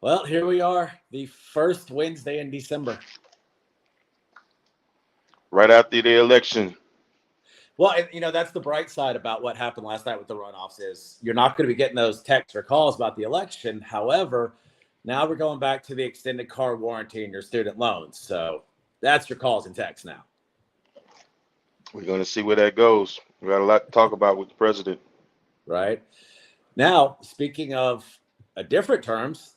Well, here we are, the first Wednesday in December. Right after the election. Well, that's the bright side about what happened last night with the runoffs is you're not going to be getting those texts or calls about the election. However, now we're going back to the extended car warranty and your student loans. So that's your calls and texts now. We're going to see where that goes. We got a lot to talk about with the president. Right. Now, speaking of different terms,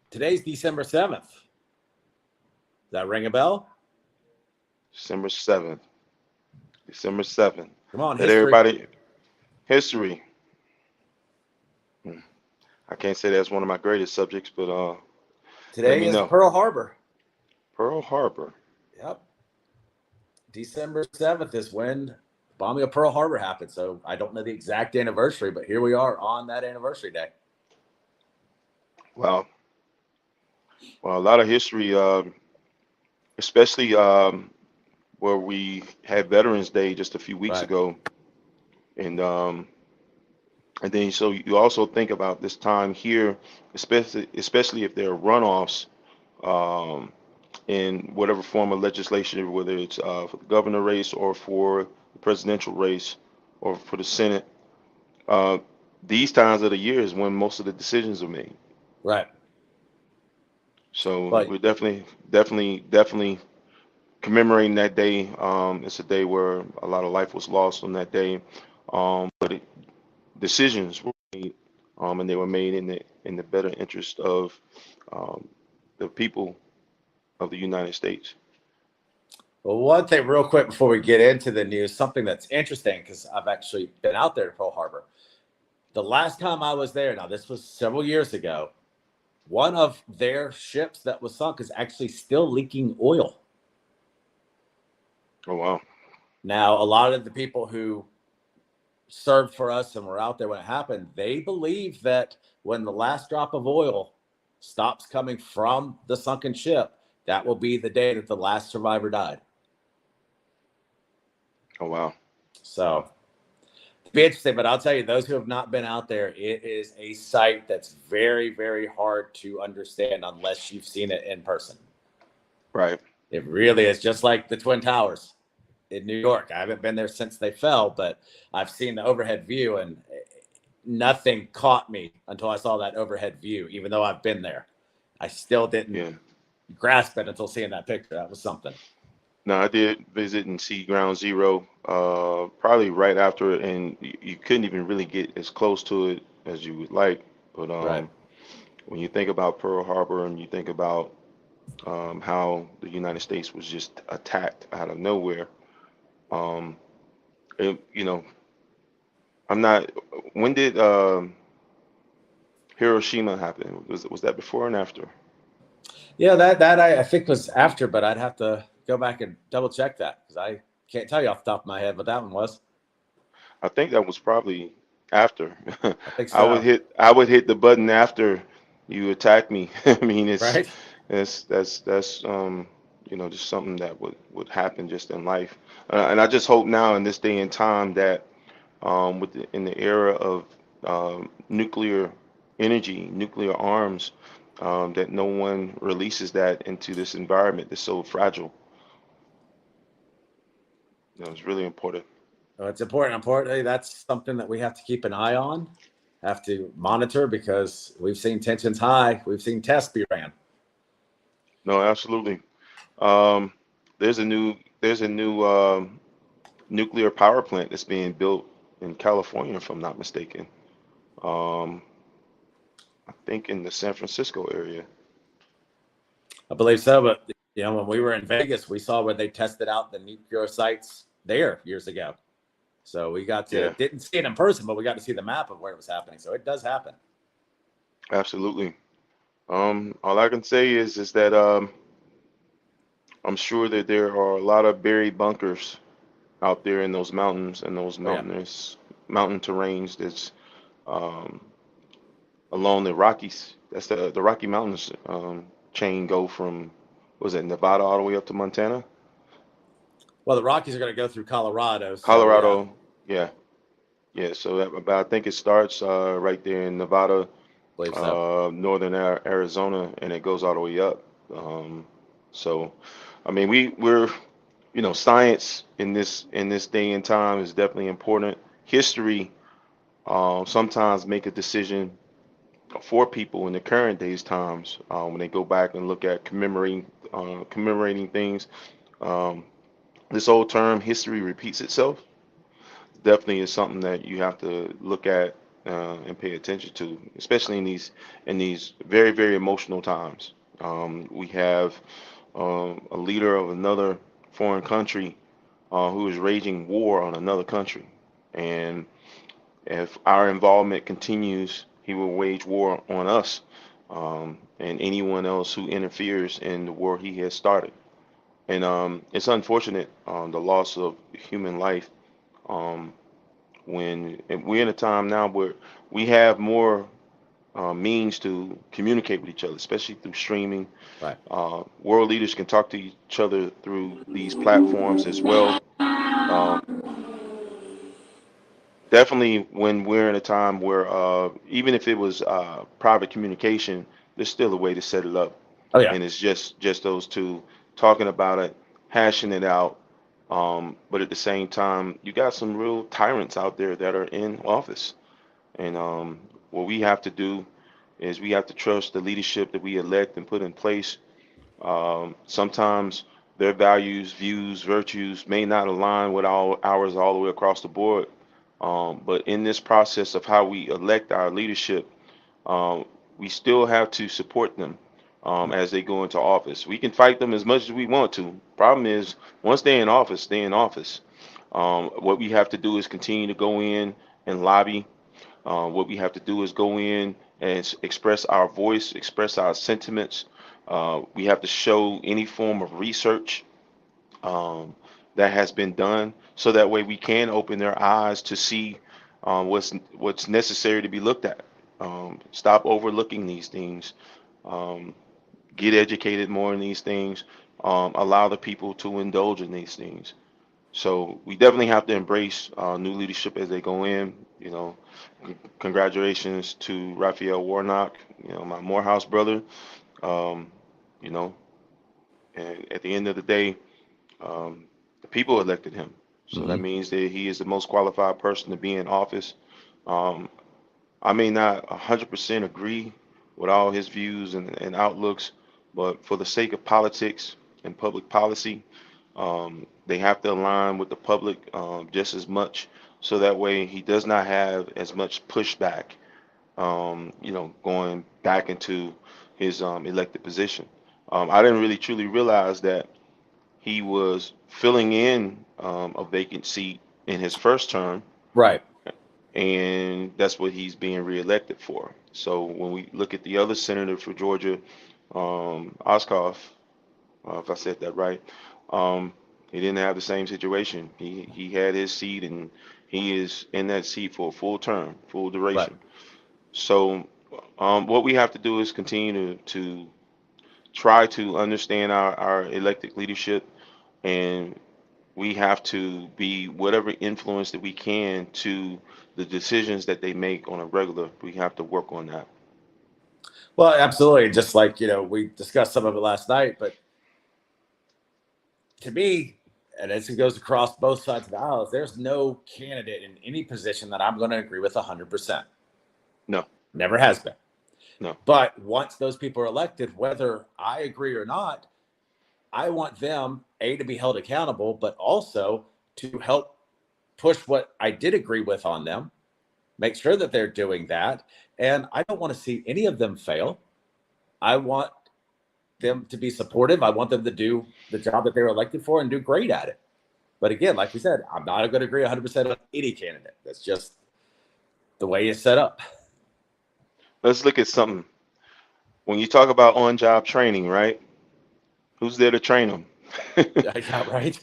today's December 7th. Does that ring a bell? December 7th. December 7th. Come on, Let history. everybody, history. I can't say that's one of my greatest subjects, but let Today me is know. Pearl Harbor. Pearl Harbor. Yep. December 7th is when bombing of Pearl Harbor happened. So I don't know the exact anniversary, but here we are on that anniversary day. Wow. Well, a lot of history, especially where we had Veterans Day just a few weeks Right. ago, and then so you also think about this time here, especially if there are runoffs um, in whatever form of legislation, whether it's for the governor race or for the presidential race or for the Senate. Uh, these times of the year is when most of the decisions are made. Right. So But we're definitely commemorating that day. It's a day where a lot of life was lost on that day, but decisions were made, and they were made in the better interest of um, the people of the United States. well, one thing real quick before we get into the news, something that's interesting because I've actually been out there at Pearl Harbor. The last time I was there, now this was several years ago, one of their ships that was sunk is actually still leaking oil. Oh wow! Now, a lot of the people who served for us and were out there when it happened, they believe that when the last drop of oil stops coming from the sunken ship, that will be the day that the last survivor died. Oh wow! So it'd be interesting, but I'll tell you, those who have not been out there, it is a sight that's very, very hard to understand unless you've seen it in person. Right. It really is just like the Twin Towers in New York. I haven't been there since they fell, but I've seen the overhead view and nothing caught me until I saw that overhead view, even though I've been there. I still didn't Yeah. grasp it until seeing that picture. That was something. No, I did visit and see Ground Zero, probably right after it, and you couldn't even really get as close to it as you would like. But Right. when you think about Pearl Harbor and you think about how the United States was just attacked out of nowhere, um, it, you know, I'm not. When did Hiroshima happen? Was that before and after? Yeah, that I think was after, but I'd have to go back and double check that because I can't tell you off the top of my head what that one was. I think that was probably after. I think I would so. hit the button after you attack me. I mean, Right. that's just something that would happen just in life. And I just hope now in this day and time that in the era of nuclear energy, nuclear arms, that no one releases that into this environment that's so fragile. It's really important. So it's important. Importantly, that's something that we have to keep an eye on, have to monitor because we've seen tensions high. We've seen tests be ran. No, absolutely. Um, there's a new nuclear power plant that's being built in California, if I'm not mistaken. Um, I think in the San Francisco area. I believe so, but when we were in Vegas, we saw where they tested out the nuclear sites there years ago. So we Yeah, didn't see it in person, but we got to see the map of where it was happening. So it does happen. absolutely. All I can say is that I'm sure that there are a lot of buried bunkers out there in those mountains and those Oh yeah, mountainous mountain terrains that's um, along the Rockies. That's the Rocky Mountains chain go from, was it Nevada all the way up to Montana? well, the Rockies are going to go through Colorado. So yeah, Colorado, yeah, yeah. So but I think it starts right there in Nevada, believe so. Northern Arizona, and it goes all the way up. Um, so, I mean, we're science in this day and time is definitely important. History sometimes make a decision for people in the current days times when they go back and look at commemorating things. Um, this old term, history repeats itself, definitely is something that you have to look at and pay attention to, especially in these very very emotional times. We have a leader of another foreign country who is waging war on another country, and if our involvement continues, he will wage war on us and anyone else who interferes in the war he has started. And it's unfortunate the loss of human life. Um, when and we're in a time now where we have more means to communicate with each other, especially through streaming. Right. World leaders can talk to each other through these platforms as well. Um, Definitely, when we're in a time where even if it was private communication, there's still a way to set it up, Oh yeah. and it's just those two talking about it, hashing it out. But at the same time, you got some real tyrants out there that are in office. And what we have to do is we have to trust the leadership that we elect and put in place. Sometimes their values, views, virtues may not align with ours all the way across the board. But in this process of how we elect our leadership, um, we still have to support them as they go into office. We can fight them as much as we want to. Problem is, once they're in office, they're in office. What we have to do is continue to go in and lobby. What we have to do is go in and express our voice, express our sentiments. We have to show any form of research um, that has been done, so that way we can open their eyes to see what's necessary to be looked at. Stop overlooking these things. Um, get educated more in these things. Allow the people to indulge in these things. So we definitely have to embrace new leadership as they go in. Congratulations to Raphael Warnock, my Morehouse brother. Um, you know, and at the end of the day, um, the people elected him. So that Hmm. means that he is the most qualified person to be in office. Um, I may not 100% agree with all his views and outlooks, but for the sake of politics and public policy, they have to align with the public just as much, so that way he does not have as much pushback, going back into his elected position. I didn't really truly realize that he was filling in a vacant seat in his first term, Right. and that's what he's being reelected for. So when we look at the other senator for Georgia, Oscoff, if I said that right, um, he didn't have the same situation. He had his seat, and he is in that seat for a full term, full Right. duration. So what we have to do is continue to try to understand our elected leadership, and we have to be whatever influence that we can to the decisions that they make on a regular. We have to work on that. Well, absolutely. Just like, we discussed some of it last night, but to me, and as it goes across both sides of the aisle, there's no candidate in any position that I'm going to agree with 100%. No, Never has been. no. But once those people are elected, whether I agree or not, I want them, A, to be held accountable, but also to help push what I did agree with on them, make sure that they're doing that. And I don't want to see any of them fail. I want them to be supportive. I want them to do the job that they were elected for and do great at it. But again, like we said, I'm not going to agree 100% on any candidate. That's just the way it's set up. Let's look at something. When you talk about on-job training, right? Who's there to train them? Yeah, right.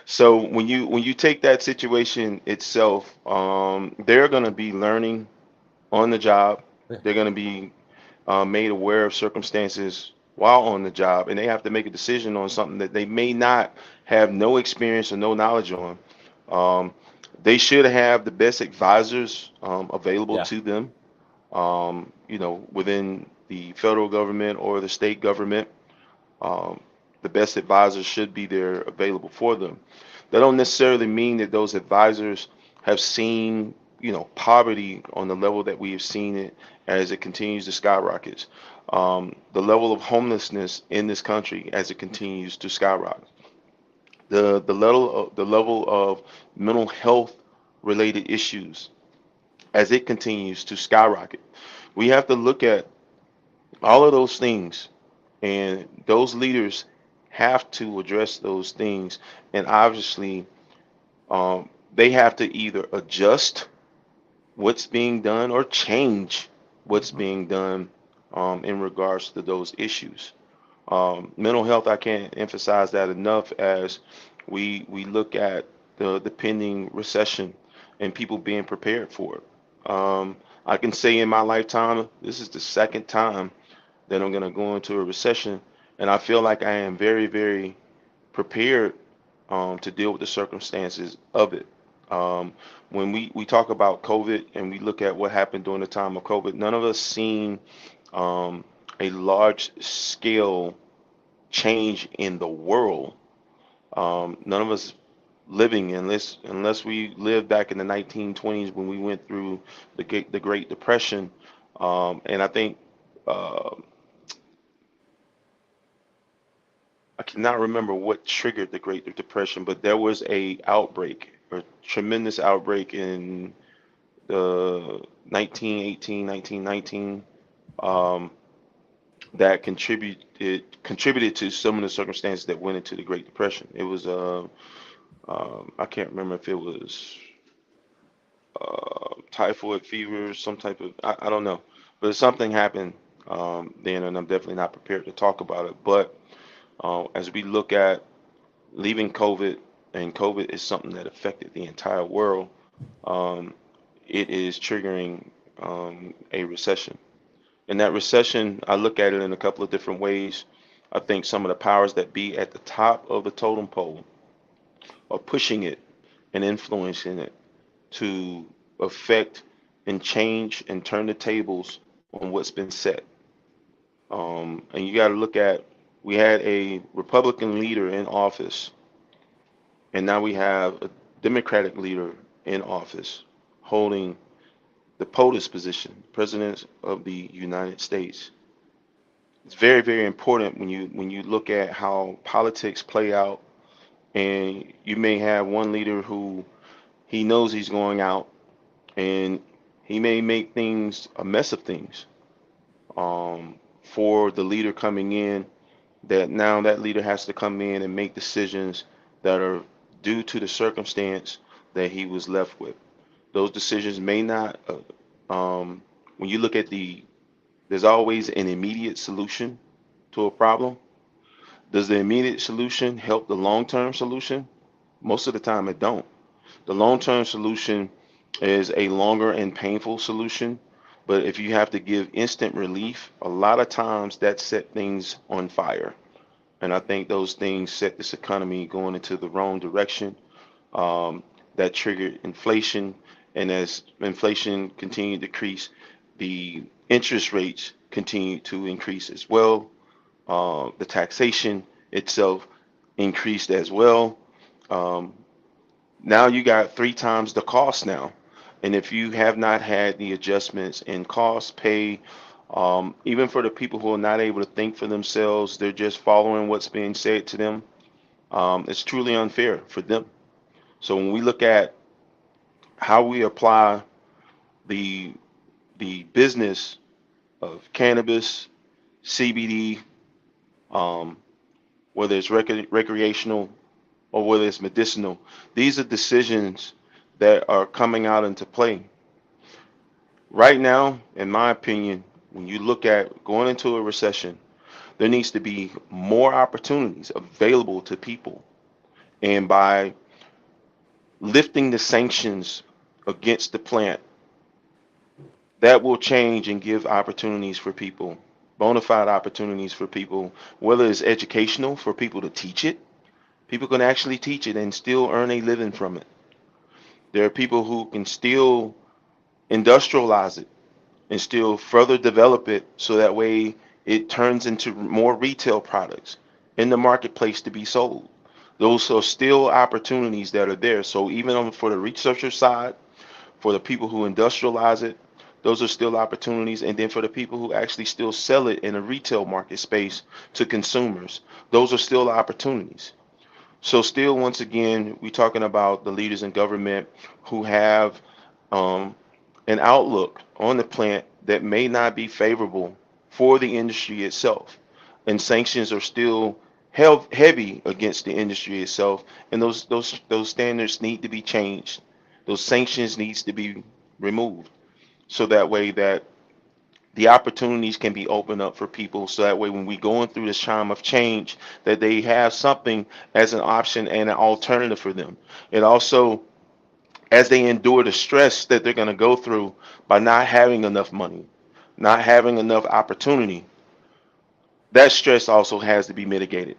So when you take that situation itself, they're going to be learning on the job. They're going to be made aware of circumstances while on the job, and they have to make a decision on something that they may not have no experience or no knowledge on. Um, they should have the best advisors available Yeah. to them. within the federal government or the state government. Um, the best advisors should be there available for them. That don't necessarily mean that those advisors have seen, poverty on the level that we have seen it as it continues to skyrocket. The level of homelessness in this country as it continues to skyrocket. The level of mental health related issues as it continues to skyrocket. We have to look at all of those things, and those leaders have to address those things. And obviously, they have to either adjust what's being done or change what's Mhm. being done in regards to those issues. Mental health, I can't emphasize that enough as we look at the pending recession and people being prepared for it. I can say in my lifetime, this is the second time that I'm going to go into a recession, and I feel like I am very, very prepared to deal with the circumstances of it. Um, when we talk about COVID and we look at what happened during the time of COVID, none of us seen um, a large scale change in the world. None of us living unless we lived back in the 1920s when we went through the Great Depression. And I think uh, I cannot remember what triggered the Great Depression, but there was a tremendous outbreak in the 1918, 1919, um, that contributed to some of the circumstances that went into the Great Depression. It was I can't remember if it was typhoid fever, some type of I don't know, but something happened then, and I'm definitely not prepared to talk about it. But as we look at leaving COVID, and COVID is something that affected the entire world, um, it is triggering a recession. And that recession, I look at it in a couple of different ways. I think some of the powers that be at the top of the totem pole are pushing it and influencing it to affect and change and turn the tables on what's been set. And you got to look at, we had a Republican leader in office, and now we have a Democratic leader in office holding the POTUS position, President of the United States. It's very, very important when you look at how politics play out, and you may have one leader who he knows he's going out, and he may make things a mess of things for the leader coming in. That now that leader has to come in and make decisions that are due to the circumstance that he was left with. Those decisions may not. When you look at there's always an immediate solution to a problem. Does the immediate solution help the long-term solution? Most of the time it don't. The long-term solution is a longer and painful solution, but if you have to give instant relief, a lot of times that set things on fire. And I think those things set this economy going into the wrong direction. Um, that triggered inflation, and as inflation continued to decrease, the interest rates continued to increase as well. The taxation itself increased as well. Um, Now you got three times the cost now. And if you have not had the adjustments in cost, pay, even for the people who are not able to think for themselves, they're just following what's being said to them. It's truly unfair for them. So when we look at how we apply the the business of cannabis, CBD, um, whether it's recreational or whether it's medicinal, these are decisions that are coming out into play. Right now, in my opinion, when you look at going into a recession, there needs to be more opportunities available to people. And by lifting the sanctions against the plant, that will change and give opportunities for people, bona fide opportunities for people, whether it's educational for people to teach it. People can actually teach it and still earn a living from it. There are people who can still industrialize it and still further develop it so that way it turns into more retail products in the marketplace to be sold. Those are still opportunities that are there. So even for the researcher side, for the people who industrialize it, those are still opportunities. And then for the people who actually still sell it in a retail market space to consumers, those are still opportunities. So still, once again, we're talking about the leaders in government who have um, an outlook on the plant that may not be favorable for the industry itself. And sanctions are still held heavy against the industry itself. And those standards need to be changed. Those sanctions needs to be removed. So that way that the opportunities can be opened up for people. So that way when we going through this time of change, that they have something as an option and an alternative for them. It also, as they endure the stress that they're going to go through by not having enough money, not having enough opportunity, that stress also has to be mitigated.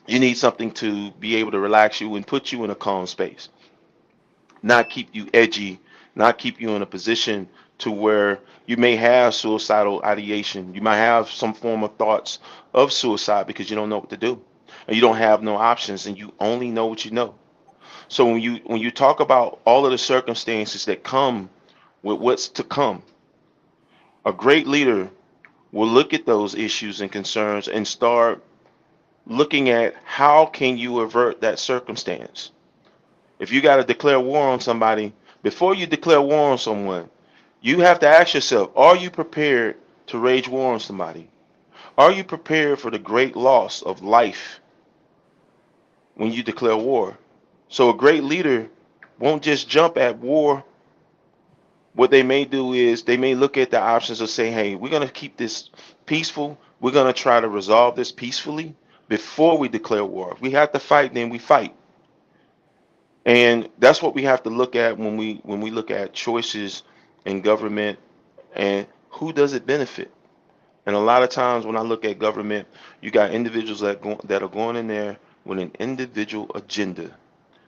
You need something to be able to relax you and put you in a calm space, not keep you edgy, not keep you in a position to where you may have suicidal ideation. You might have some form of thoughts of suicide because you don't know what to do. And you don't have no options and you only know what you know. So when you talk about all of the circumstances that come with what's to come, a great leader will look at those issues and concerns and start looking at how can you avert that circumstance. If you got to declare war on somebody, before you declare war on someone, you have to ask yourself, are you prepared to wage war on somebody? Are you prepared for the great loss of life when you declare war? So a great leader won't just jump at war. What they may do is they may look at the options of saying, hey, we're going to keep this peaceful. We're going to try to resolve this peacefully before we declare war. If we have to fight, then we fight. And that's what we have to look at when we look at choices in government and who does it benefit. And a lot of times when I look at government, you got individuals that are going in there with an individual agenda,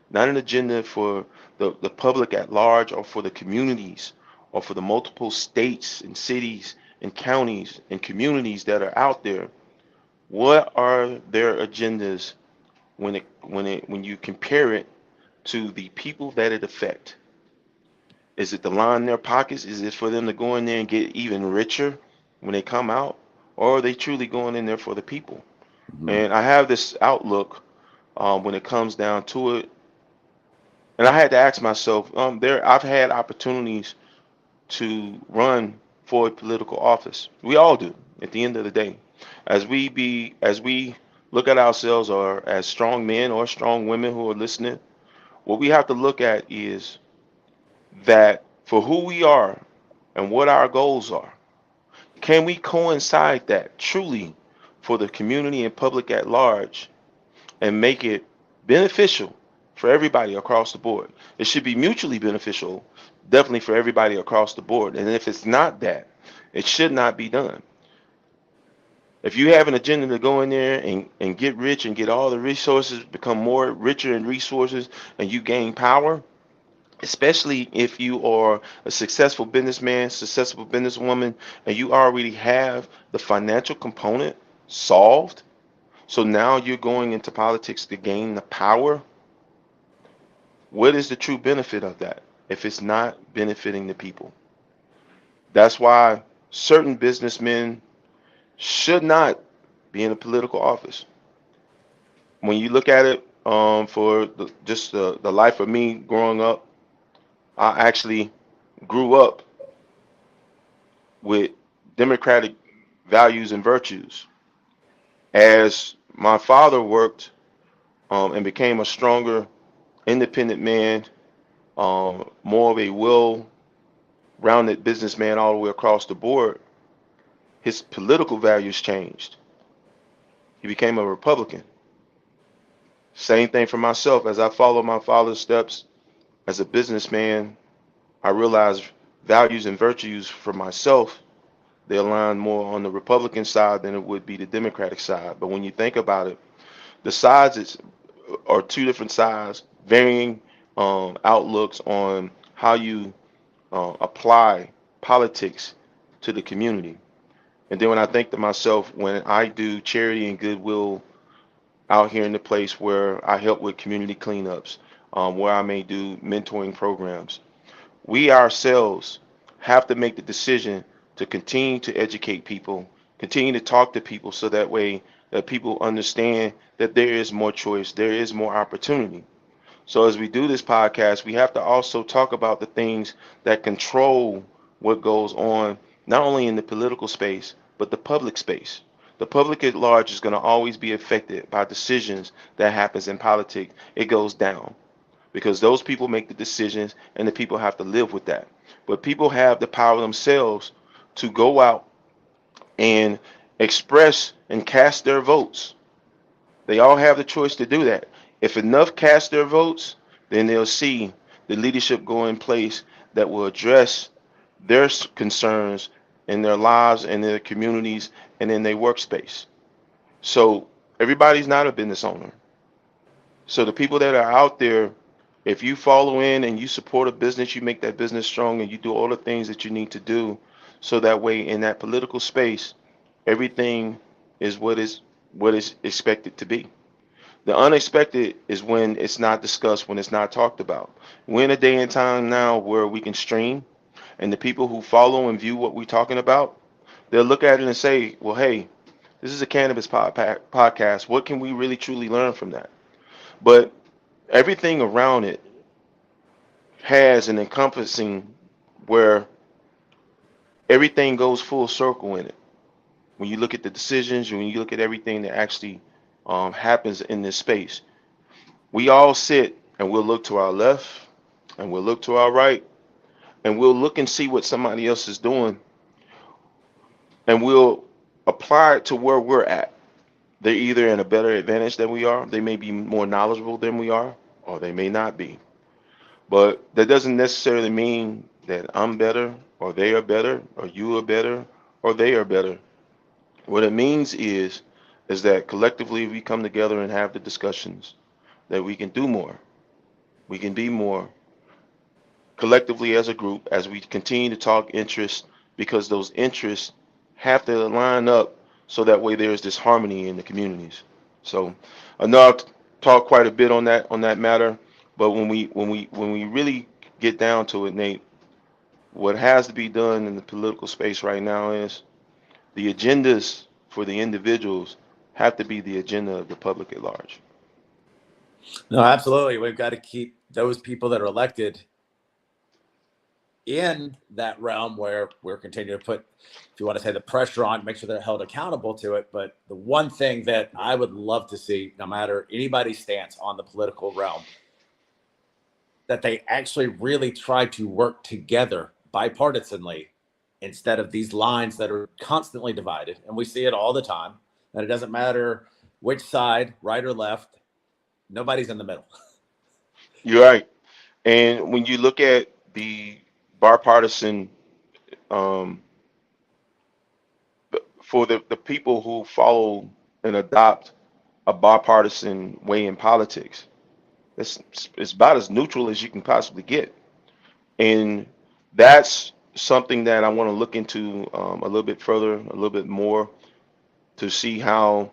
not an agenda for the public at large or for the communities or for the multiple states and cities and counties and communities that are out there. What are their agendas when you compare it to the people that it affect? Is it to line their pockets? Is it for them to go in there and get even richer when they come out? Or are they truly going in there for the people? Mhm. And I have this outlook when it comes down to it. And I had to ask myself, I've had opportunities to run for a political office. We all do at the end of the day. As we look at ourselves or as strong men or strong women who are listening, what we have to look at is that for who we are and what our goals are, can we coincide that truly for the community and public at large and make it beneficial for everybody across the board? It should be mutually beneficial, definitely for everybody across the board. And if it's not that, it should not be done. If you have an agenda to go in there and get rich and get all the resources, become more richer in resources, and you gain power, especially if you are a successful businessman, successful businesswoman, and you already have the financial component solved. So now you're going into politics to gain the power. What is the true benefit of that if it's not benefiting the people? That's why certain businessmen should not be in a political office. When you look at it, for the life of me growing up, I actually grew up with democratic values and virtues. As my father worked and became a stronger, independent man, more of a well-rounded businessman all the way across the board, his political values changed. He became a Republican. Same thing for myself. As I followed my father's steps as a businessman, I realized values and virtues for myself, they align more on the Republican side than it would be the Democratic side. But when you think about it, the are two different sides, varying outlooks on how you apply politics to the community. And then when I think to myself, when I do charity and goodwill out here in the place where I help with community cleanups, where I may do mentoring programs, we ourselves have to make the decision to continue to educate people, continue to talk to people so that way that people understand that there is more choice, there is more opportunity. So as we do this podcast, we have to also talk about the things that control what goes on, not only in the political space, but the public space. The public at large is going to always be affected by decisions that happens in politics. It goes down because those people make the decisions and the people have to live with that. But people have the power themselves to go out and express and cast their votes. They all have the choice to do that. If enough cast their votes, then they'll see the leadership go in place that will address their concerns in their lives and their communities and in their workspace. So everybody's not a business owner. So the people that are out there, if you follow in and you support a business, you make that business strong and you do all the things that you need to do so that way in that political space, everything is what is expected to be. The unexpected is when it's not discussed, when it's not talked about. We're in a day and time now where we can stream, and the people who follow and view what we're talking about, they'll look at it and say, well, hey, this is a cannabis podcast. What can we really truly learn from that? But everything around it has an encompassing where everything goes full circle in it. When you look at the decisions, when you look at everything that actually happens in this space, we all sit and we'll look to our left and we'll look to our right and we'll look and see what somebody else is doing and we'll apply it to where we're at. They're either in a better advantage than we are, they may be more knowledgeable than we are, or they may not be. But that doesn't necessarily mean that I'm better or they are better or you are better or they are better. What it means is that collectively we come together and have the discussions that we can do more. We can be more collectively as a group as we continue to talk interests because those interests have to line up so that way there's this harmony in the communities. So I know I've talked quite a bit on that matter, but when we really get down to it, Nate, what has to be done in the political space right now is the agendas for the individuals have to be the agenda of the public at large. No, absolutely. We've got to keep those people that are elected in that realm where we're continuing to put, if you want to say, the pressure on, make sure they're held accountable to it. But the one thing that I would love to see, no matter anybody's stance on the political realm, that they actually really try to work together bipartisanly instead of these lines that are constantly divided. And we see it all the time, that it doesn't matter which side, right or left, nobody's in the middle. You're right. And when you look at the bipartisan, um, for the people who follow and adopt a bipartisan way in politics, it's, it's about as neutral as you can possibly get. And that's something that I want to look into a little bit further, a little bit more to see how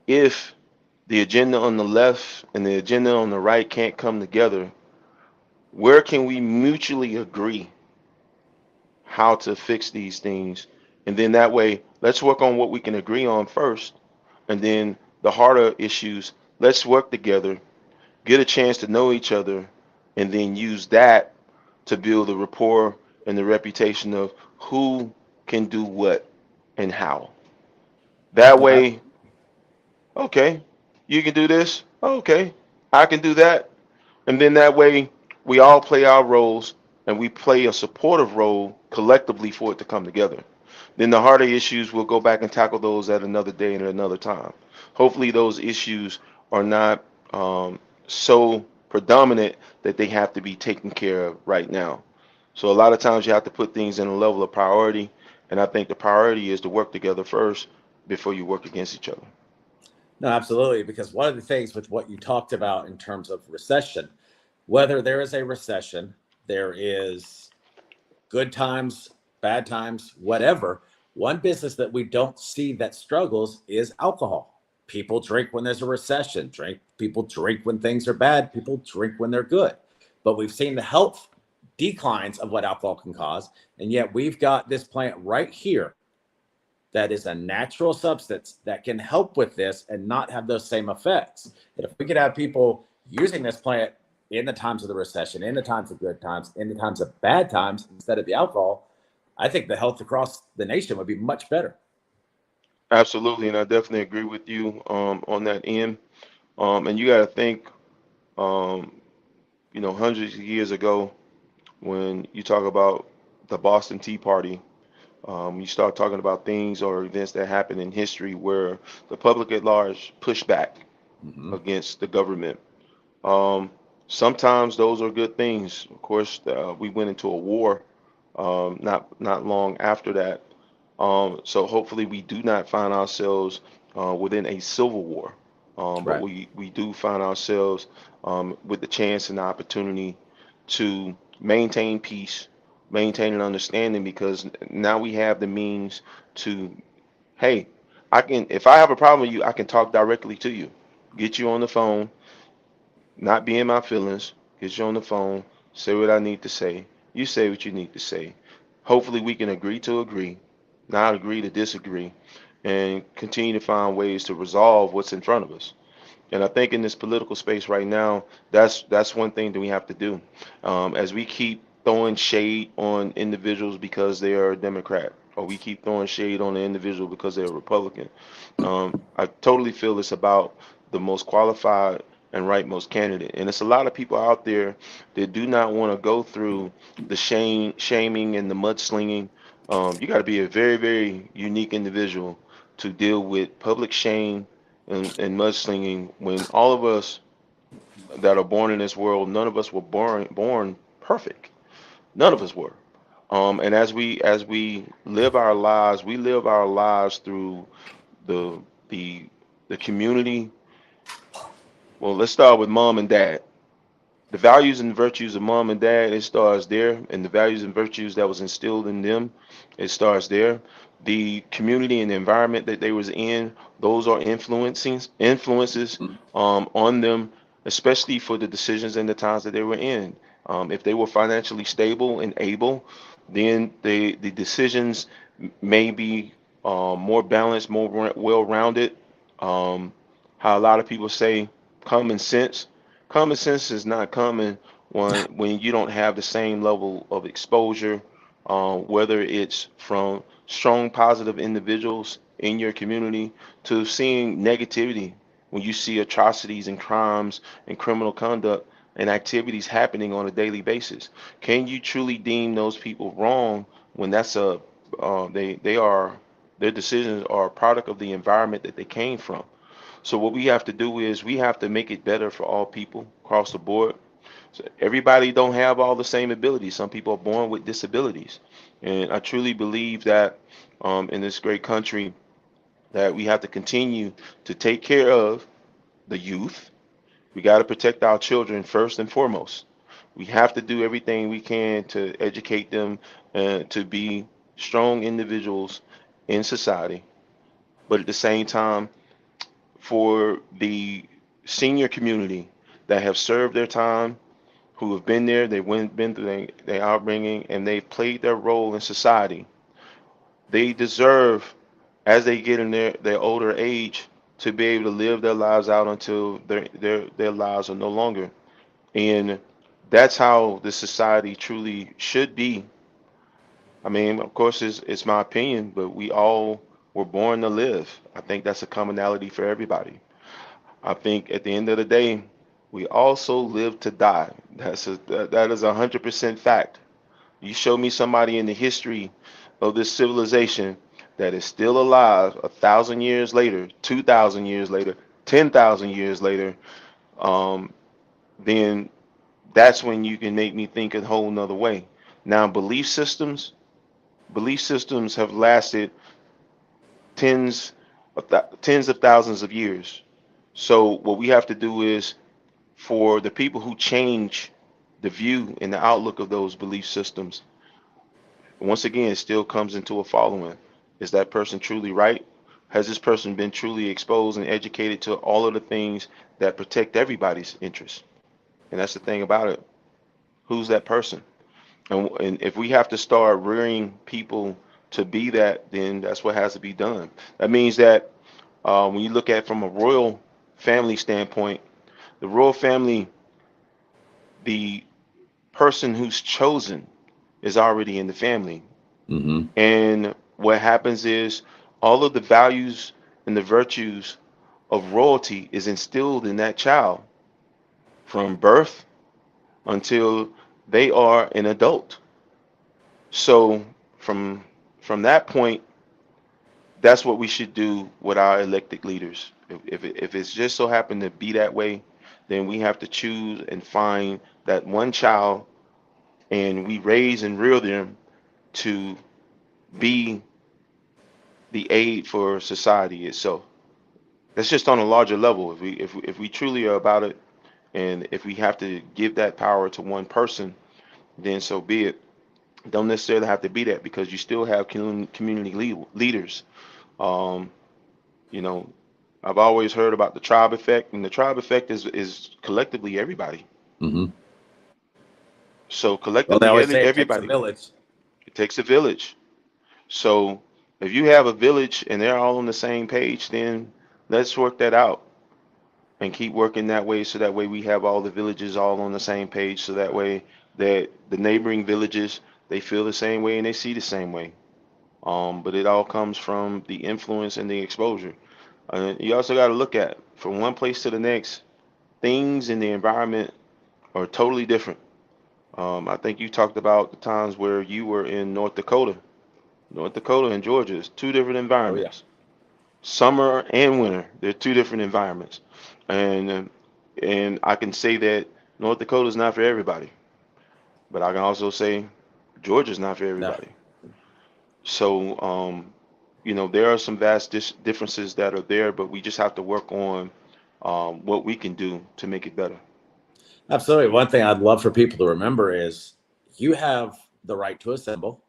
if the agenda on the left and the agenda on the right can't come together, where can we mutually agree how to fix these things? And then that way, let's work on what we can agree on first. And then the harder issues, let's work together, get a chance to know each other, and then use that to build the rapport and the reputation of who can do what and how. That No, way, okay, you can do this. Okay, I can do that. And then that way, we all play our roles and we play a supportive role collectively for it to come together. Then the harder issues, we'll go back and tackle those at another day and at another time. Hopefully, those issues are not so predominant that they have to be taken care of right now. So a lot of times you have to put things in a level of priority, and I think the priority is to work together first before you work against each other. no, absolutely. Because one of the things with what you talked about in terms of recession, whether there is a recession, there is good times bad times, whatever. One business that we don't see that struggles is alcohol. People drink when there's a recession. Drink people drink when things are bad. People drink when they're good. But we've seen the health declines of what alcohol can cause, and yet we've got this plant right here that is a natural substance that can help with this and not have those same effects. And if we could have people using this plant in the times of the recession, in the times of good times, in the times of bad times, instead of the alcohol, I think the health across the nation would be much better. Absolutely, and I definitely agree with you on that end. And you got to think, um, hundreds of years ago, when you talk about the Boston Tea Party, you start talking about things or events that happened in history where the public at large pushed back Mm-hmm. against the government. Um, Sometimes those are good things. Of course, we went into a war not long after that. So hopefully we do not find ourselves within a civil war, but Right. we do find ourselves with the chance and the opportunity to maintain peace, maintain an understanding, because now we have the means to, hey, if I have a problem with you, I can talk directly to you, get you on the phone, not be in my feelings, get you on the phone, say what I need to say. You say what you need to say. Hopefully, we can agree to agree, not agree to disagree, and continue to find ways to resolve what's in front of us. And I think in this political space right now, that's one thing that we have to do. As we keep throwing shade on individuals because they are a Democrat, or we keep throwing shade on an individual because they're a Republican, I totally feel it's about the most qualified and rightmost candidate. And it's a lot of people out there that do not want to go through the shaming and the mudslinging. You got to be a very, very unique individual to deal with public shame and mudslinging when all of us that are born in this world, none of us were born perfect. None of us were. And as we live our lives, we live our lives through the the the community. Well, let's start with mom and dad. The values and virtues of mom and dad, it starts there, and the values and virtues that was instilled in them, it starts there. The community and the environment that they was in, those are influences on them, especially for the decisions and the times that they were in. If they were financially stable and able, then the decisions may be more balanced, more well-rounded. um, how a lot of people say common sense. Common sense is not common when you don't have the same level of exposure, whether it's from strong positive individuals in your community to seeing negativity when you see atrocities and crimes and criminal conduct and activities happening on a daily basis. Can you truly deem those people wrong when that's a they are their decisions are a product of the environment that they came from? So what we have to do is we have to make it better for all people across the board. So everybody don't have all the same abilities. Some people are born with disabilities, and I truly believe that in this great country that we have to continue to take care of the youth. We got to protect our children first and foremost. We have to do everything we can to educate them to be strong individuals in society. But at the same time, for the senior community that have served their time, who have been there, been through their outbringing, and they've played their role in society. They deserve, as they get in their older age, to be able to live their lives out until their lives are no longer. And that's how the society truly should be. I mean, of course, it's my opinion, but we all were born to live. I think that's a commonality for everybody. I think at the end of the day, we also live to die. That is 100% fact. You show me somebody in the history of this civilization that is still alive 1,000 years later, 2,000 years later, 10,000 years later, um, then that's when you can make me think a whole nother way. Now, belief systems have lasted tens of thousands of years. So what we have to do is for the people who change the view and the outlook of those belief systems, Once again, it still comes into a following. Is that person truly right? Has this person been truly exposed and educated to all of the things that protect everybody's interests? And that's the thing about it. Who's that person? And if we have to start rearing people to be that, then that's what has to be done. That means that when you look at it from a royal family standpoint, the royal family, the person who's chosen is already in the family. Mm-hmm. And what happens is all of the values and the virtues of royalty is instilled in that child from birth until they are an adult. So from from that point, that's what we should do with our elected leaders. If it's just so happened to be that way, then we have to choose and find that one child, and we raise and rear them to be the aid for society itself. That's just on a larger level. If we truly are about it, and if we have to give that power to one person, then so be it. Don't necessarily have to be that, because you still have community leaders. Um, you know, I've always heard about the tribe effect, and the tribe effect is collectively everybody. Mm-hmm. So Well, they collectively, always say it takes a everybody. village. It takes a village. So if you have a village and they're all on the same page, then let's work that out and keep working that way. So that way we have all the villages all on the same page. So that way that the neighboring villages, they feel the same way and they see the same way. But it all comes from the influence and the exposure. You also got to look at from one place to the next, things in the environment are totally different. I think you talked about the times where you were in North Dakota. North Dakota and Georgia is two different Oh yeah. environments. Summer and winter, they're two different environments. And I can say that North Dakota is not for everybody, but I can also say Georgia's not for No, everybody. So, there are some vast differences that are there, but we just have to work on what we can do to make it better. absolutely. One thing I'd love for people to remember is you have the right to assemble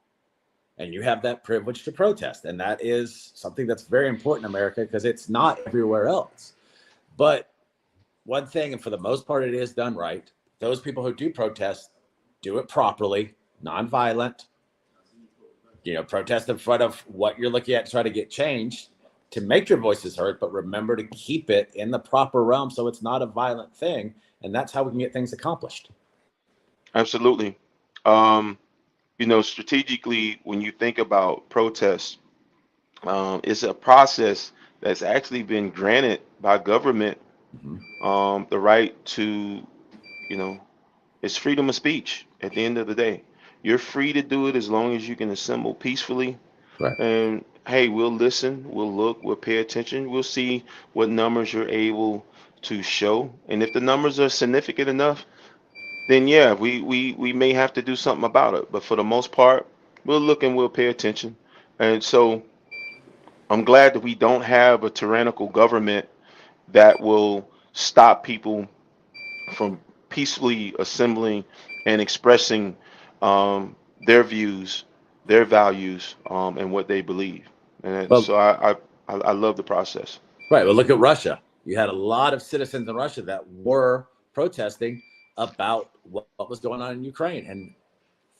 and you have that privilege to protest. And that is something that's very important in America because it's not everywhere else. But one thing, and for the most part, it is done right. Those people who do protest do it properly, nonviolent, protest in front of what you're looking at, try to get changed to make your voices heard, but remember to keep it in the proper realm so it's not a violent thing. And that's how we can get things accomplished. Absolutely. Strategically, when you think about protests, it's a process that's actually been granted by government, Mm-hmm. the right to, you know, it's freedom of speech at the end of the day. You're free to do it as long as you can assemble peacefully. Right. And hey, we'll listen, we'll look, we'll pay attention, we'll see what numbers you're able to show. And if the numbers are significant enough, then yeah, we may have to do something about it. But for the most part, we'll look and we'll pay attention. And so I'm glad that we don't have a tyrannical government that will stop people from peacefully assembling and expressing their views, their values, and what they believe. And Well, so I love the process. right. Well, look at Russia. You had a lot of citizens in Russia that were protesting about what was going on in Ukraine, and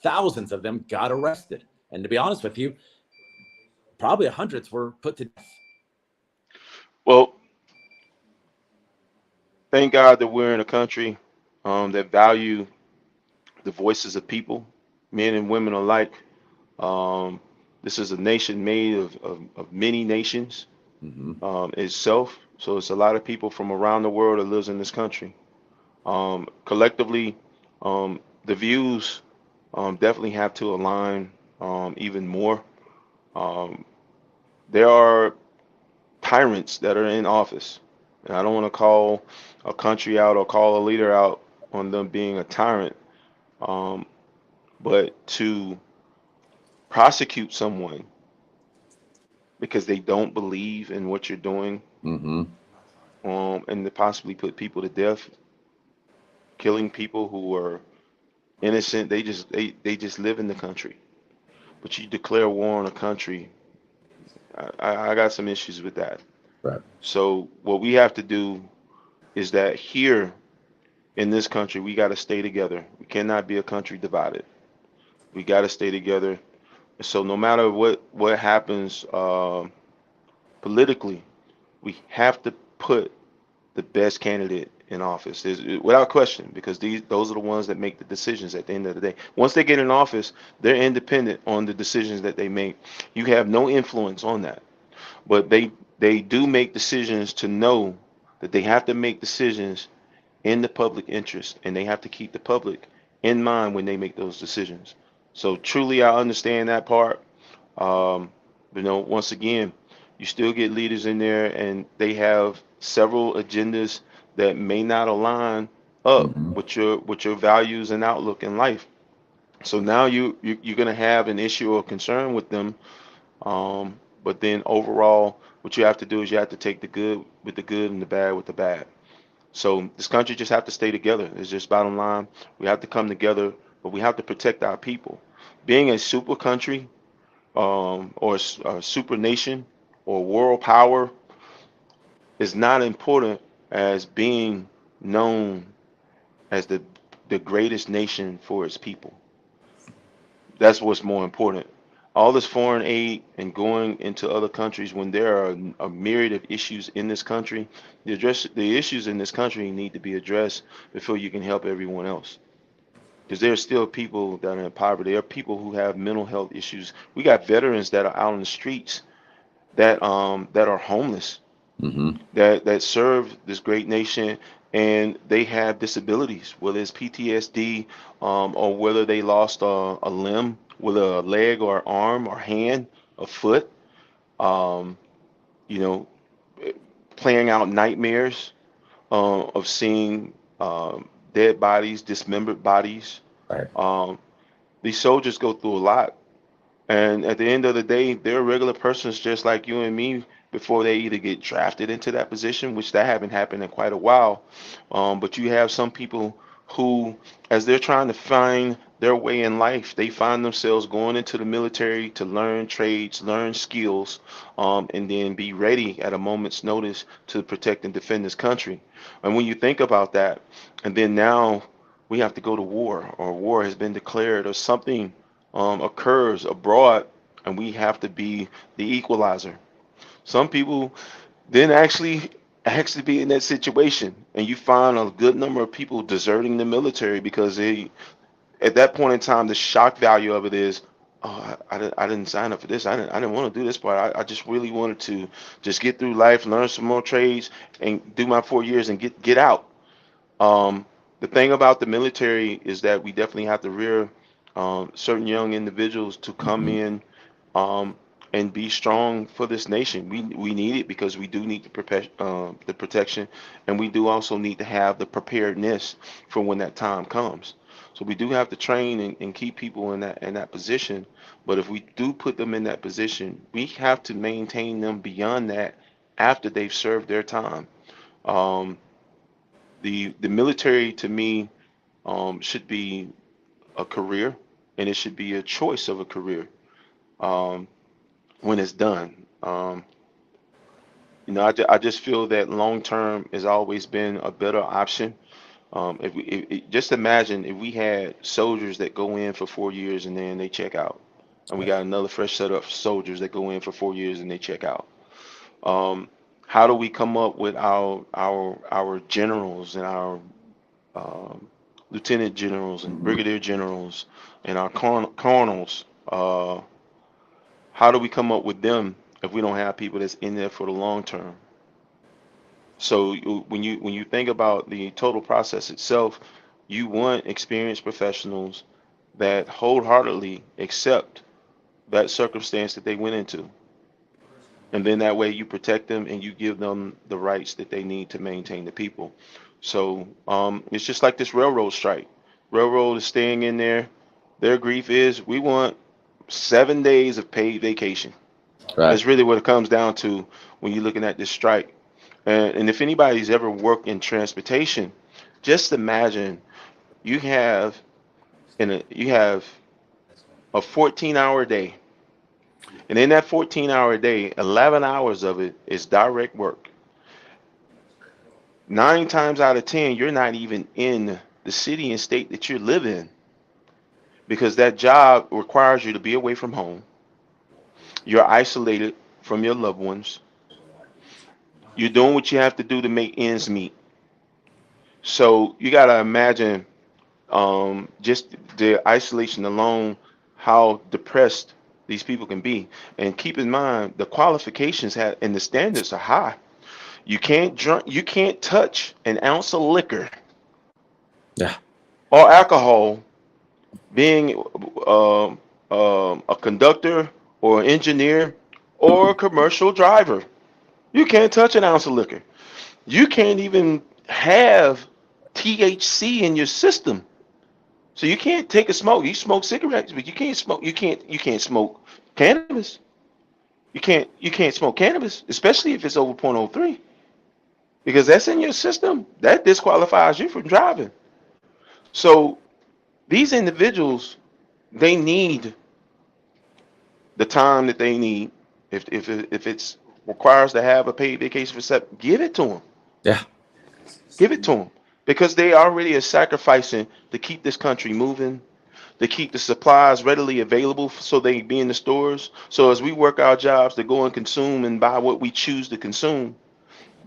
thousands of them got arrested. And to be honest with you, probably hundreds were put to death. Well, thank God that we're in a country that value the voices of people, men and women alike. Um, this is a nation made of many nations Mm-hmm. itself. So it's a lot of people from around the world that lives in this country. Collectively, the views definitely have to align even more. Um, there are tyrants that are in office, and I don't want to call a country out or call a leader out on them being a tyrant, um, but to prosecute someone because they don't believe in what you're doing, Mm-hmm. and to possibly put people to death, killing people who are innocent. They just live in the country. but you declare war on a country. I got some issues with that. Right. So what we have to do is that here in this country, we got to stay together. We cannot be a country divided. We got to stay together. So no matter what happens politically, we have to put the best candidate in office. Without question, because those are the ones that make the decisions at the end of the day. Once they get in office, they're independent on the decisions that they make. You have no influence on that, but they do make decisions to know that they have to make decisions in the public interest, and they have to keep the public in mind when they make those decisions. So truly, I understand that part. Um, once again, you still get leaders in there, and they have several agendas that may not align up Hmm. with your values and outlook in life. So now you're gonna have an issue or concern with them. But then overall, what you have to do is you have to take the good with the good and the bad with the bad. So this country just have to stay together. It's just bottom line. We have to come together, but we have to protect our people. Being a super country, or a super nation or world power is not important as being known as the greatest nation for its people. That's what's more important. All this foreign aid and going into other countries when there are a myriad of issues in this country, the issues in this country need to be addressed before you can help everyone else. Because there are still people that are in poverty. There are people who have mental health issues. We got veterans that are out on the streets that are homeless, Hmm. that serve this great nation, and they have disabilities, whether it's PTSD, or whether they lost a limb, whether a leg or arm or hand, a foot, um, you know, playing out nightmares of seeing dead bodies, dismembered bodies. Right. Um, these soldiers go through a lot. And at the end of the day, they're regular persons just like you and me before they either get drafted into that position, which that haven't happened in quite a while. But you have some people who, as they're trying to find their way in life, they find themselves going into the military to learn trades, learn skills, and then be ready at a moment's notice to protect and defend this country. And when you think about that, and then now we have to go to war, or war has been declared, or something occurs abroad, and we have to be the equalizer. Some people didn't actually be in that situation, and you find a good number of people deserting the military because at that point in time, the shock value of it is, oh, I didn't sign up for this. I didn't want to do this part. I just really wanted to just get through life, learn some more trades, and do my 4 years and get out. Um, the thing about the military is that we definitely have to rear certain young individuals to come Hmm. in, um, and be strong for this nation. We need it because we do need the protection, and we do also need to have the preparedness for when that time comes. So we do have to train and keep people in that position. But if we do put them in that position, we have to maintain them beyond that after they've served their time. Um, the military to me should be a career, and it should be a choice of a career um, when it's done. I just feel that long term has always been a better option. Just imagine if we had soldiers that go in for 4 years and then they check out, and we Right. got another fresh set of soldiers that go in for 4 years and they check out. Um, how do we come up with our generals and our um, lieutenant generals and Hmm. brigadier generals and our colonels? How do we come up with them if we don't have people that's in there for the long term? So when you think about the total process itself, you want experienced professionals that wholeheartedly accept that circumstance that they went into. And then that way you protect them and you give them the rights that they need to maintain the people. So it's just like this railroad strike. Railroad is staying in there. Their grief is we want 7 days of paid vacation. Right. That's really what it comes down to when you're looking at this strike. And if anybody's ever worked in transportation, just imagine you have you have a 14-hour day. And in that 14-hour day, 11 hours of it is direct work. 9 times out of 10, you're not even in the city and state that you live in because that job requires you to be away from home. You're isolated from your loved ones. You're doing what you have to do to make ends meet. So you got to imagine just the isolation alone, how depressed these people can be. And keep in mind, the qualifications have and the standards are high. You can't touch an ounce of liquor Yeah. or alcohol being a conductor or an engineer or a commercial driver. You can't touch an ounce of liquor. You can't even have THC in your system. So you can't take a smoke. You smoke cigarettes, but you can't smoke. You can't smoke cannabis. You can't smoke cannabis, especially if it's over point oh 0.03, because that's in your system. That disqualifies you from driving. So these individuals, they need the time that they need. If it's requires to have a paid vacation for give it to them. Yeah. Give it to them because they already are sacrificing to keep this country moving, to keep the supplies readily available so they can be in the stores. So as we work our jobs to go and consume and buy what we choose to consume,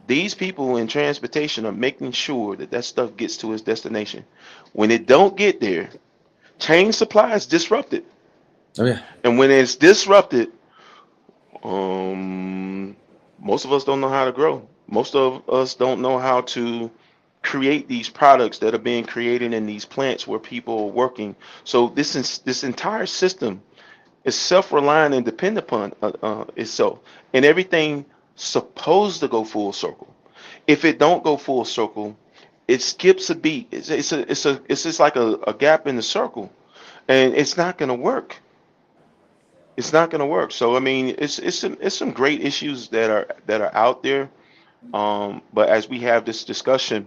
these people in transportation are making sure that that stuff gets to its destination. When it don't get there, chain supply is disrupted. Oh yeah. And when it's disrupted, um, most of us don't know how to grow. Most of us don't know how to create these products that are being created in these plants where people are working. So this entire system is self-reliant and dependent upon itself, and everything supposed to go full circle. If it don't go full circle, it skips a beat. It's just like a gap in the circle, and it's not going to work. It's not going to work. So I mean, it's some great issues that are out there. But as we have this discussion,